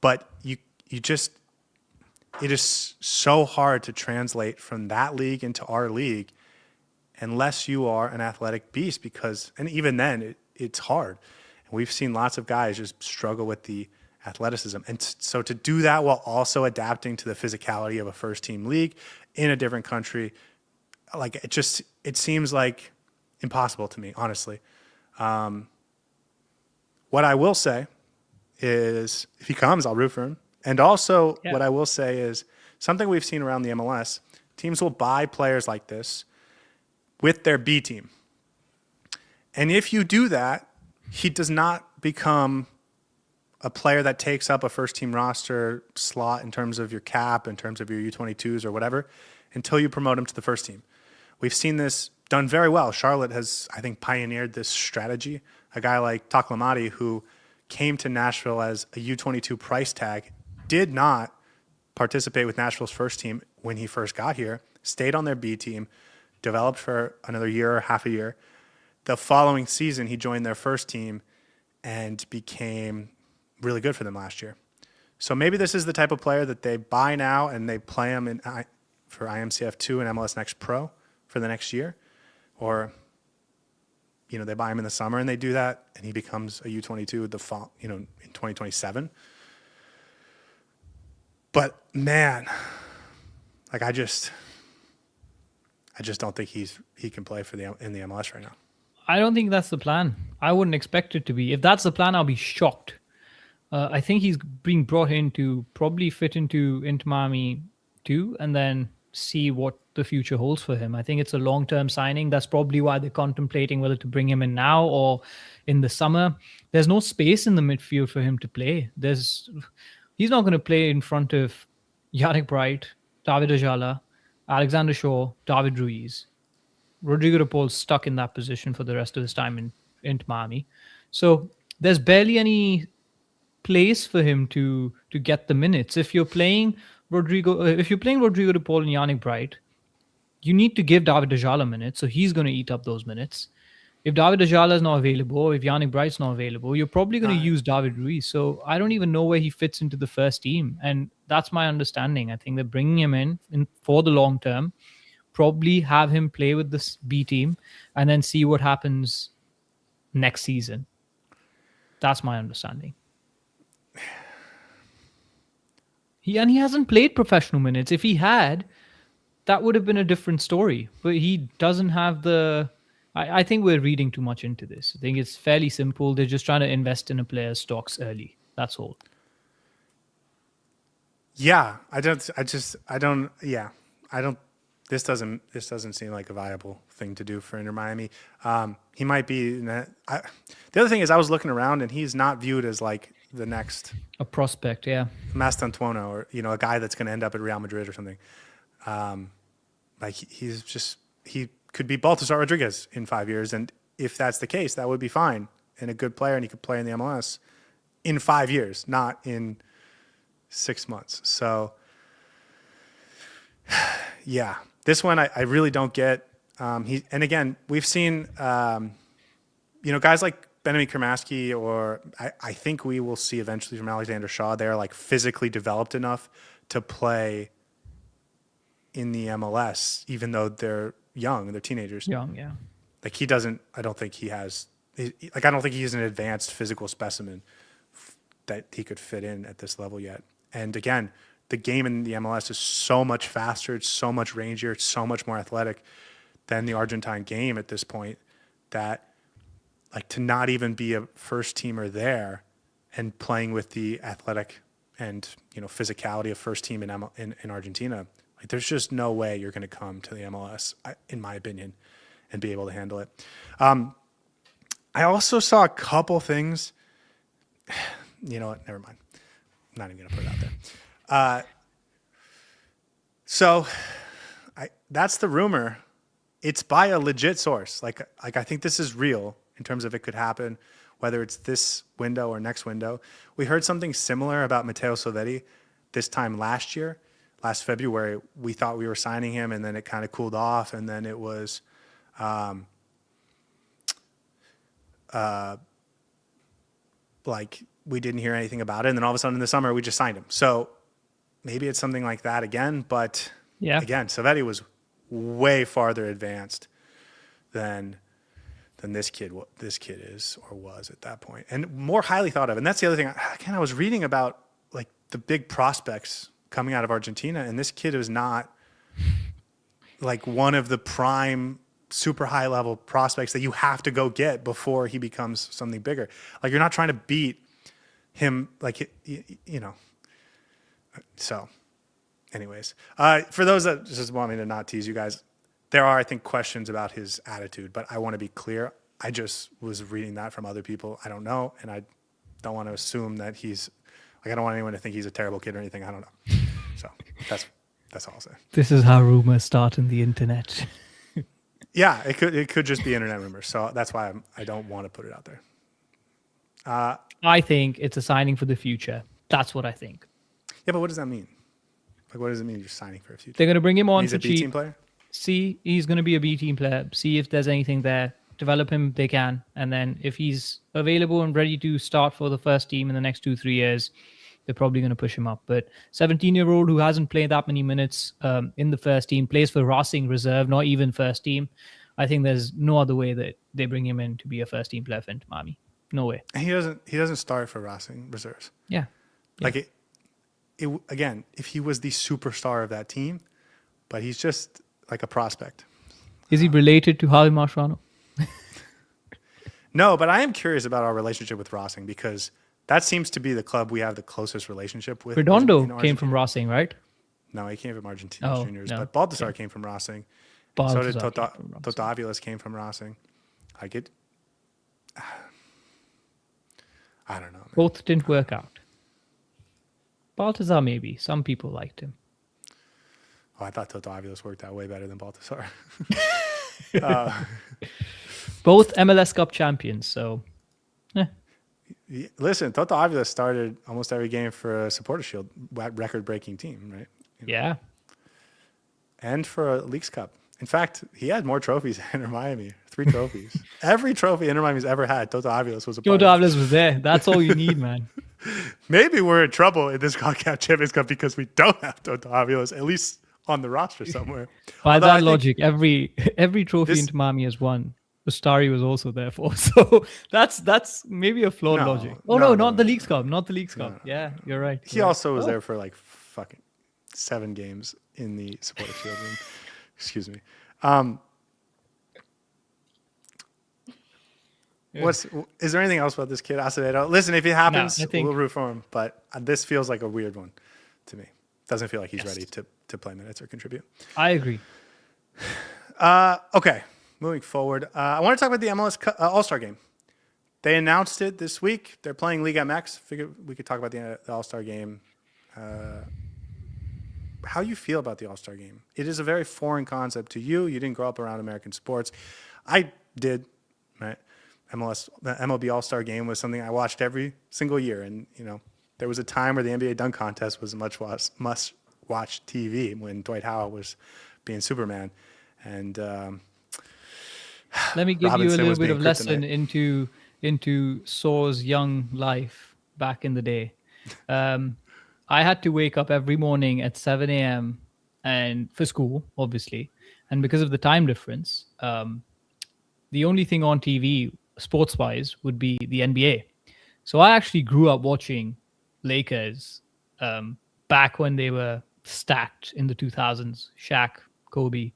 but you just it is so hard to translate from that league into our league unless you are an athletic beast and even then it's hard. And we've seen lots of guys just struggle with the athleticism. And so to do that while also adapting to the physicality of a first team league in a different country, like it seems like impossible to me, honestly. What I will say is if he comes, I'll root for him. And also Yeah. what I will say is something we've seen around the MLS, teams will buy players like this with their B team. And if you do that, he does not become a player that takes up a first team roster slot in terms of your cap, in terms of your U22s or whatever, until you promote him to the first team. We've seen this done very well. Charlotte has, I think, pioneered this strategy. A guy like Taklamati, who came to Nashville as a U22 price tag, did not participate with Nashville's first team when he first got here, stayed on their B team, developed for another year or half a year. The following season, he joined their first team and became really good for them last year. So maybe this is the type of player that they buy now and they play him for IMCF2 and MLS Next Pro for the next year. Or, they buy him in the summer and they do that and he becomes a U22 in 2027. But man, like I just don't think he can play in the MLS right now. I don't think that's the plan. I wouldn't expect it to be. If that's the plan, I'll be shocked. I think he's being brought in to probably fit into Miami too, and then see what the future holds for him. I think it's a long-term signing. That's probably why they're contemplating whether to bring him in now or in the summer. There's no space in the midfield for him to play. He's not going to play in front of Yannick Bright, David Ajala, Alexander Shaw, David Ruiz. Rodrigo de Paul's stuck in that position for the rest of his time in Miami. So there's barely any place for him to get the minutes. If you're playing Rodrigo de Paul and Yannick Bright, you need to give David Ajala minutes, so he's going to eat up those minutes. If David Ajala is not available, or if Yannick Bright's not available, you're probably going to use David Ruiz. So I don't even know where he fits into the first team. And that's my understanding. I think they're bringing him in for the long term, probably have him play with this B team, and then see what happens next season. That's my understanding. He hasn't played professional minutes. If he had, that would have been a different story. But he doesn't have the... I think we're reading too much into this. I think it's fairly simple. They're just trying to invest in a player's stocks early. That's all. Yeah, this doesn't seem like a viable thing to do for Inter Miami. He might be. The other thing is I was looking around and he's not viewed as like the next... A prospect, yeah. Mastantuono or, a guy that's going to end up at Real Madrid or something. He could be Baltasar Rodriguez in 5 years. And if that's the case, that would be fine. And a good player, and he could play in the MLS in 5 years, not in 6 months. So, yeah, this one I really don't get. And again, we've seen, guys like Benjamin Kermaski, or I think we will see eventually from Alexander Shaw. They're like physically developed enough to play in the MLS, even though they're young, they're teenagers. Young, yeah. Like he doesn't. I don't think he has. I don't think he's an advanced physical specimen that he could fit in at this level yet. And again, the game in the MLS is so much faster. It's so much rangier. It's so much more athletic than the Argentine game at this point. That like to not even be a first teamer there and playing with the athletic and physicality of first team in Argentina. Like, there's just no way you're going to come to the MLS, in my opinion, and be able to handle it. I also saw a couple things. You know what? Never mind. I'm not even going to put it out there. That's the rumor. It's by a legit source. Like I think this is real in terms of it could happen, whether it's this window or next window. We heard something similar about Matias Acevedo this time last February. We thought we were signing him, and then it kind of cooled off, and then it was like we didn't hear anything about it, and then all of a sudden in the summer we just signed him. So maybe it's something like that again. But Yeah. again, Savetti was way farther advanced than this kid is or was at that point, and more highly thought of. And that's the other thing. Again, I was reading about like the big prospects coming out of Argentina, and this kid is not like one of the prime super high level prospects that you have to go get before he becomes something bigger. Like you're not trying to beat him, like, you know. So anyways, for those that just want me to not tease you guys, there are, I think, questions about his attitude, but I want to be clear. I just was reading that from other people. I don't know. And I don't want to assume that he's like, I don't want anyone to think he's a terrible kid or anything. I don't know. So that's all I'll say. This is how rumors start on the internet. Yeah, it could just be internet rumors. So that's why I don't want to put it out there. I think it's a signing for the future. That's what I think. Yeah, but what does that mean? Like, what does it mean you're signing for a future? They're going to bring him on He's for a B cheap. team player? See, he's going to be a B team player. See if there's anything there. Develop him, they can. And then if he's available and ready to start for the first team in the next 2-3 years, they're probably going to push him up. But 17-year-old who hasn't played that many minutes in the first team, plays for Racing reserve, not even first team. I think there's no other way that they bring him in to be a first team player for Inter Miami. No way. And he doesn't start for Racing reserves. Yeah. Like it again, if he was the superstar of that team, but he's just like a prospect. Is he related to Javi Mascherano? No, but I am curious about our relationship with Racing because that seems to be the club we have the closest relationship with. Redondo came from Racing, right? No, he came from Argentina Juniors, no. but Baltasar came from Racing. So did Toto Aviles came from Racing. Like it, I don't know. Man. Both didn't work out. Baltazar, maybe. Some people liked him. Oh, I thought Toto Aviles worked out way better than Baltasar. Both MLS Cup champions, so. Listen, Toto Aviles started almost every game for a Supporter Shield record-breaking team, right? Yeah. And for a Leagues Cup. In fact, he had more trophies than Inter Miami. 3 trophies. Every trophy Inter Miami's ever had, Toto Aviles was a part Toto of. Aviles was there. That's all you need, man. Maybe we're in trouble in this Concacaf Champions Cup because we don't have Toto Aviles, at least on the roster somewhere. By that logic, every trophy Inter Miami has won, Ustari was also there for. So that's maybe a flawed logic. Oh no, not the Leagues Cup. Not the Leagues Cup. Yeah, you're right. He also was there for like fucking 7 games in the Supporter Shield room. Excuse me. Is there anything else about this kid, Acevedo? Listen, if it happens, we'll root for him. But this feels like a weird one to me. Doesn't feel like he's ready to play minutes or contribute. I agree. Okay, moving forward. I want to talk about the MLS All-Star Game. They announced it this week. They're playing League MX. Figured we could talk about the All-Star Game. How you feel about the All-Star Game? It is a very foreign concept to you. You didn't grow up around American sports. I did, right? The MLB All-Star Game was something I watched every single year. And, you know, there was a time where the NBA dunk contest was must-watch TV when Dwight Howard was being Superman. And let me give you a little bit of lesson into Saur's young life back in the day. I had to wake up every morning at 7 a.m. and for school, obviously. And because of the time difference, the only thing on TV, sports-wise, would be the NBA. So I actually grew up watching Lakers back when they were stacked in the 2000s, Shaq, Kobe.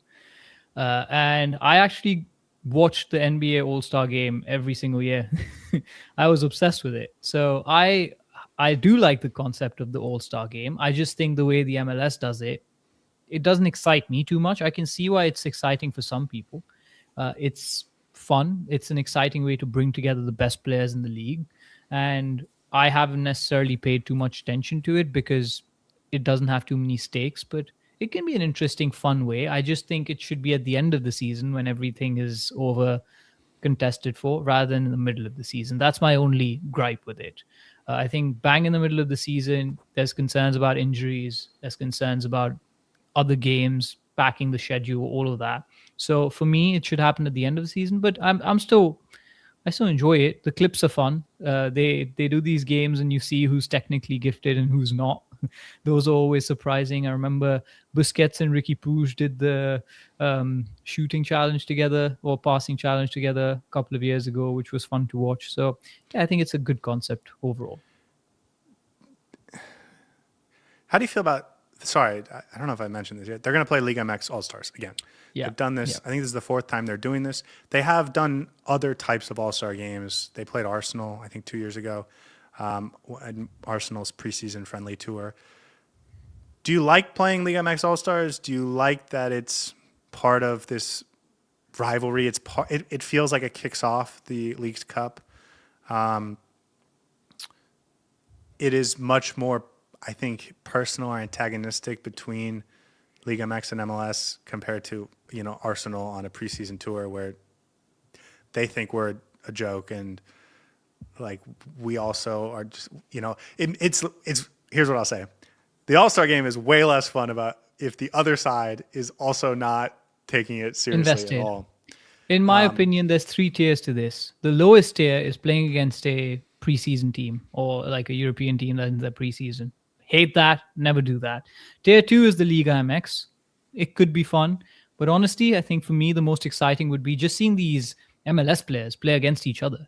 And I actually watched the NBA All-Star Game every single year. I was obsessed with it. So I do like the concept of the All-Star Game. I just think the way the MLS does it, it doesn't excite me too much. I can see why it's exciting for some people. It's fun. It's an exciting way to bring together the best players in the league. And I haven't necessarily paid too much attention to it because it doesn't have too many stakes, but it can be an interesting, fun way. I just think it should be at the end of the season when everything is over contested for rather than in the middle of the season. That's my only gripe with it. I think bang in the middle of the season, there's concerns about injuries, there's concerns about other games, backing the schedule, all of that. So for me, it should happen at the end of the season, but I'm still I still enjoy it. The clips are fun. They do these games and you see who's technically gifted and who's not. Those are always surprising. I remember Busquets and Ricky Puig did the shooting challenge together or passing challenge together a couple of years ago, which was fun to watch. So yeah, I think it's a good concept overall. How do you feel about? Sorry, I don't know if I mentioned this yet. They're going to play League MX All Stars again. Yeah, They've done this. yeah. I think this is the fourth time they're doing this. They have done other types of All Star games. They played Arsenal, I think, 2 years ago, and Arsenal's preseason friendly tour. Do you like playing League MX All Stars? Do you like that it's part of this rivalry? It feels like it kicks off the Leagues Cup. It is much more, I think, personal or antagonistic between Liga MX and MLS compared to, Arsenal on a preseason tour where they think we're a joke and like we also are just, it's here's what I'll say. The All-Star game is way less fun about if the other side is also not taking it seriously Invested. at all. In my opinion, there's 3 tiers to this. The lowest tier is playing against a preseason team or like a European team that's in the preseason. Hate that. Never do that. Tier 2 is the Liga MX. It could be fun. But honestly, I think for me, the most exciting would be just seeing these MLS players play against each other.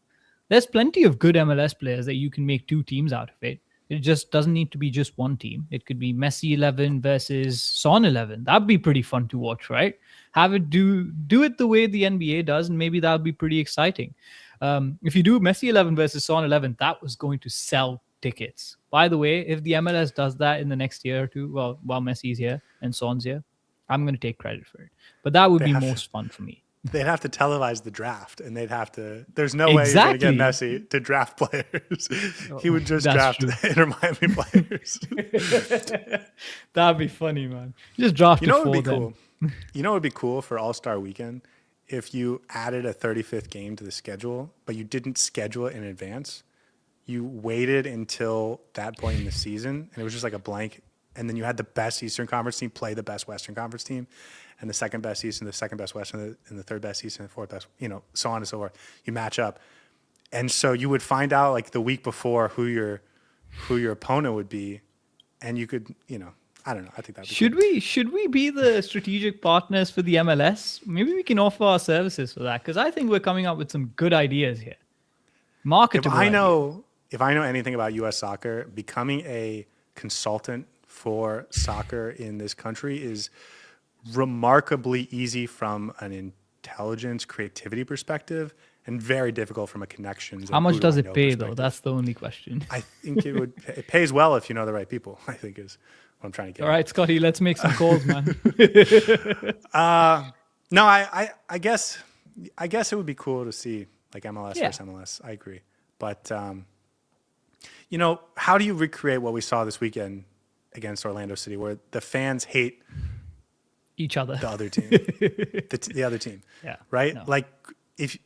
There's plenty of good MLS players that you can make 2 teams out of it. It just doesn't need to be just one team. It could be Messi 11 versus Son 11. That'd be pretty fun to watch, right? Have it do it the way the NBA does, and maybe that'll be pretty exciting. If you do Messi 11 versus Son 11, that was going to sell tickets. By the way, if the MLS does that in the next year or two, well, while Messi's here and Son's here, I'm going to take credit for it. But that would be most fun for me. They'd have to televise the draft, and they'd have to. There's no way you're going to get Messi to draft players. He would just draft Inter Miami players. That'd be funny, man. Just draft. You know what would be cool? You know what would be cool for All-Star Weekend if you added a 35th game to the schedule, but you didn't schedule it in advance. You waited until that point in the season, and it was just like a blank. And then you had the best Eastern Conference team play the best Western Conference team, and the second best East and the second best West and the third best East and the fourth best, so on and so forth. You match up. And so you would find out like the week before who your opponent would be, and you could, I don't know. I think that should we be the strategic partners for the MLS? Maybe we can offer our services for that, because I think we're coming up with some good ideas here. Marketable. If I know anything about U.S. soccer, becoming a consultant for soccer in this country is remarkably easy from an intelligence, creativity perspective, and very difficult from a connections. How much does it pay, though? That's the only question. I think it pays well if you know the right people, I think is what I'm trying to get. All right, Scotty, let's make some calls, man. No, I guess it would be cool to see like MLS versus MLS. I agree. But, how do you recreate what we saw this weekend against Orlando City, where the fans hate each other, the other team, the other team, right? No. Like, if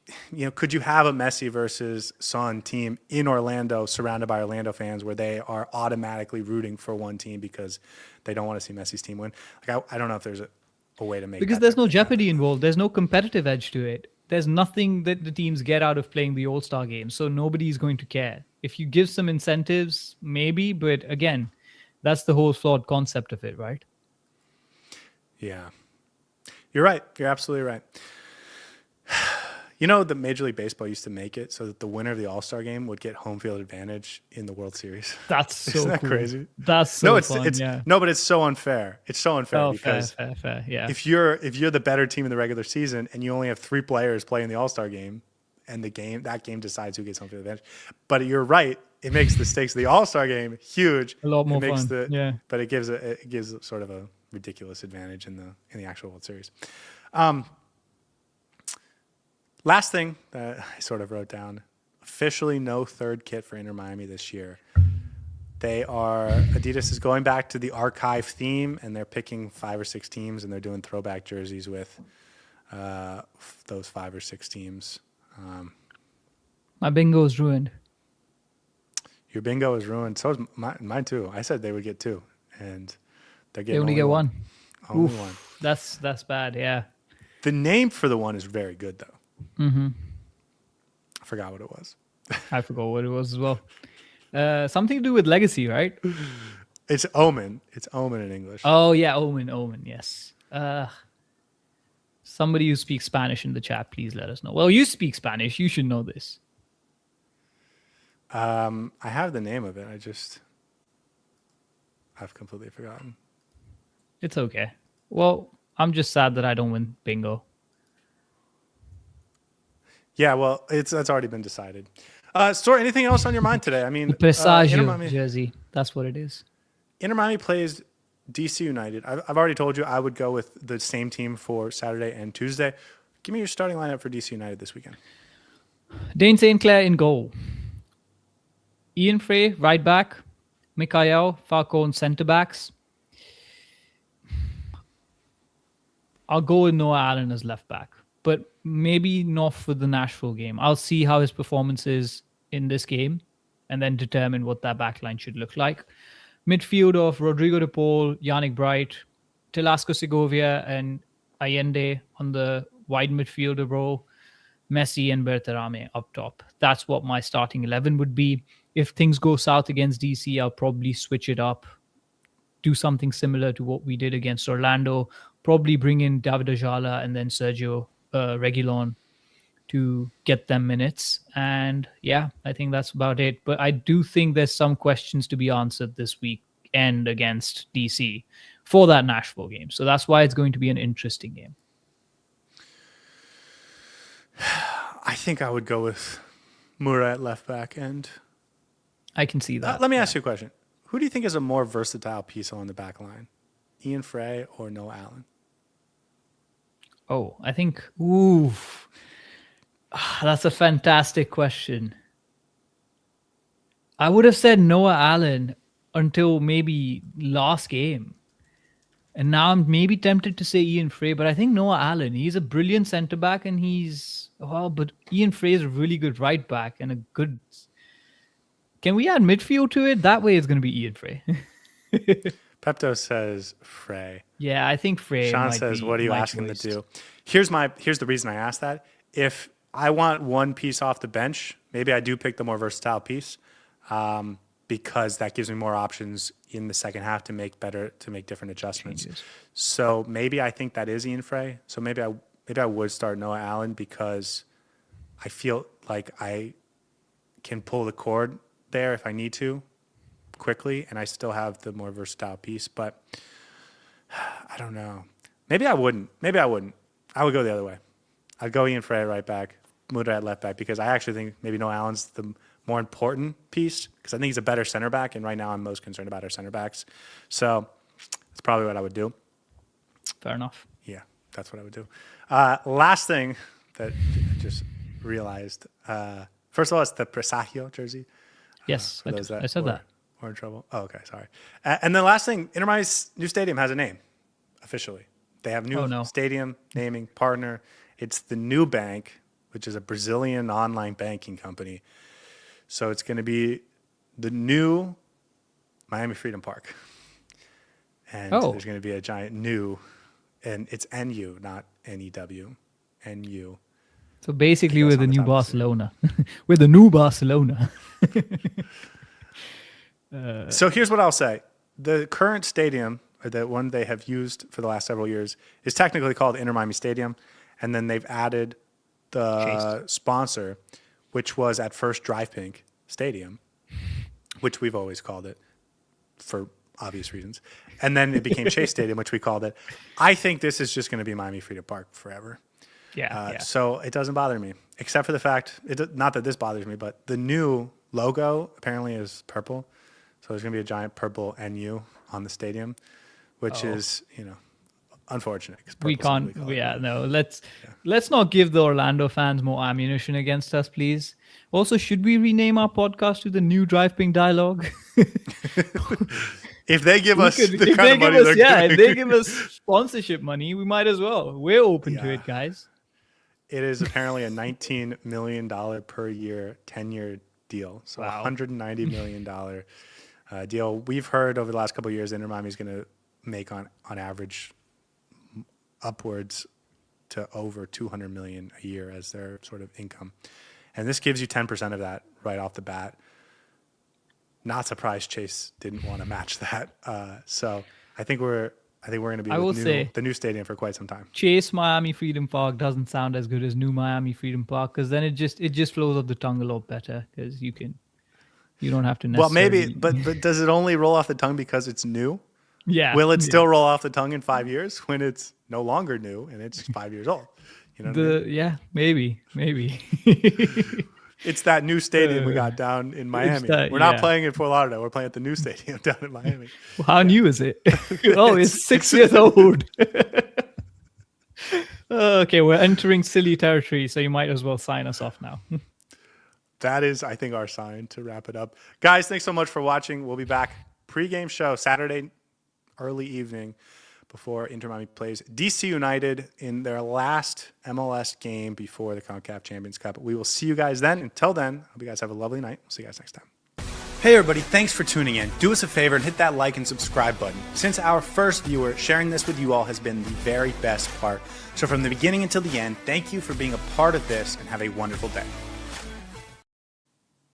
could you have a Messi versus Son team in Orlando, surrounded by Orlando fans, where they are automatically rooting for one team because they don't want to see Messi's team win? Like, I don't know if there's a way to make because there's no jeopardy involved. There's no competitive edge to it. There's nothing that the teams get out of playing the All-Star game, so nobody's going to care. If you give some incentives, maybe, but again, that's the whole flawed concept of it, right? Yeah. You're right. You're absolutely right. The Major League Baseball used to make it so that the winner of the All-Star game would get home field advantage in the World Series. That's so Isn't that cool. crazy? That's so fun, No, but it's so unfair. It's so unfair because fair. Yeah. If you're the better team in the regular season and you only have 3 players playing the All-Star game, and that game decides who gets home field advantage. But you're right. It makes the stakes of the All-Star game huge. A lot more fun. But it gives sort of a ridiculous advantage in the actual World Series. Last thing that I sort of wrote down: officially no third kit for Inter Miami this year. Adidas is going back to the archive theme, and they're picking 5 or 6 teams, and they're doing throwback jerseys with those 5 or 6 teams. My bingo is ruined. Your bingo is ruined. So is mine too. I said they would get 2, and they only get 1. Only one. That's bad. Yeah. The name for the one is very good though. Mm-hmm. forgot what it was. I forgot what it was as well. Something to do with legacy, right? It's Omen. It's Omen in English. Oh yeah, Omen. Yes. Somebody who speaks Spanish in the chat, please let us know. Well, you speak Spanish. You should know this. I have the name of it. I've completely forgotten. It's okay. Well, I'm just sad that I don't win bingo. Yeah, well, that's already been decided. Saur, anything else on your mind today? I mean, The Presagio jersey. That's what it is. Inter Miami plays DC United. I've already told you I would go with the same team for Saturday and Tuesday. Give me your starting lineup for DC United this weekend. Dane St. Clair in goal. Ian Frey, right back. Mikael Falcone, centre backs. I'll go with Noah Allen as left back, but maybe not for the Nashville game. I'll see how his performance is in this game and then determine what that backline should look like. Midfield of Rodrigo de Paul, Yannick Bright, Telasco Segovia, and Allende on the wide midfielder role. Messi and Berterame up top. That's what my starting 11 would be. If things go south against DC, I'll probably switch it up, do something similar to what we did against Orlando, probably bring in David Ajala and then Sergio Reguilon to get them minutes. And yeah, I think that's about it. But I do think there's some questions to be answered this weekend against DC for that Nashville game. So that's why it's going to be an interesting game. I think I would go with Mura at left back. And I can see that. Let me ask you a question. Who do you think is a more versatile piece on the back line? Ian Frey or Noah Allen? Oh, I think, that's a fantastic question. I would have said Noah Allen until maybe last game. And now I'm maybe tempted to say Ian Frey, but I think Noah Allen, he's a brilliant centre back and but Ian Frey is a really good right back and a good... Can we add midfield to it? That way it's going to be Ian Frey. Pepto says Frey. Yeah, I think Frey. Sean says, what are you asking him to do? Here's the reason I asked that. If I want one piece off the bench, maybe I do pick the more versatile piece because that gives me more options in the second half to make different adjustments. Changes. So maybe I think that is Ian Frey. So maybe I would start Noah Allen because I feel like I can pull the cord there if I need to quickly, and I still have the more versatile piece, but I don't know. Maybe I wouldn't. I would go the other way. I'd go Ian Frey at right back, Muda at left back, because I actually think maybe Noah Allen's the more important piece because I think he's a better center back, and right now I'm most concerned about our center backs. So that's probably what I would do. Fair enough. Yeah, that's what I would do. Last thing that I just realized. First of all, it's the Presagio jersey. Yes, I said that. We're in trouble. Oh, okay, sorry. And then last thing, Inter Miami's new stadium has a name, officially. They have new stadium naming partner. It's the New Bank, which is a Brazilian online banking company. So it's going to be the new Miami Freedom Park. And there's going to be a giant new, and it's NU, not NEW, NU. So basically we're the new Barcelona. We're the new Barcelona. So here's what I'll say. The current stadium, or the one they have used for the last several years, is technically called Inter Miami Stadium. And then they've added the sponsor, which was at first Drive Pink Stadium, which we've always called it for obvious reasons. And then it became Chase Stadium, which we called it. I think this is just going to be Miami Freedom Park forever. Yeah. So it doesn't bother me, except for the fact, not that this bothers me, but the new logo apparently is purple. So there's going to be a giant purple NU on the stadium, which is, unfortunate. We can't. Let's not give the Orlando fans more ammunition against us, please. Also, should we rename our podcast to the New Drive Pink Dialogue? If they give us if they give us sponsorship money, we might as well. We're open to it, guys. It is apparently a $19 million per year, 10-year deal. So $190 million deal. We've heard over the last couple of years, Inter Miami is going to make on average upwards to over $200 million a year as their sort of income. And this gives you 10% of that right off the bat. Not surprised Chase didn't want to match that. So I think we're going to be with the new stadium for quite some time. Chase Miami Freedom Park doesn't sound as good as New Miami Freedom Park, because then it just flows off the tongue a lot better, because you don't have to necessarily. Well, maybe, but does it only roll off the tongue because it's new? Yeah. Will it still roll off the tongue in 5 years when it's no longer new and it's 5 years old? You know what I mean? Yeah, maybe. It's that new stadium we got down in Miami. We're not playing in Fort Lauderdale. We're playing at the new stadium down in Miami. Well, how new is it? Oh, it's 6 years old. Okay, we're entering silly territory, so you might as well sign us off now. That is, I think, our sign to wrap it up. Guys, thanks so much for watching. We'll be back pregame show Saturday early evening before Inter Miami plays DC United in their last MLS game before the Concacaf Champions Cup. We will see you guys then. Until then, hope you guys have a lovely night. We'll see you guys next time. Hey everybody, thanks for tuning in. Do us a favor and hit that like and subscribe button. Since our first viewer, sharing this with you all has been the very best part. So from the beginning until the end, thank you for being a part of this and have a wonderful day.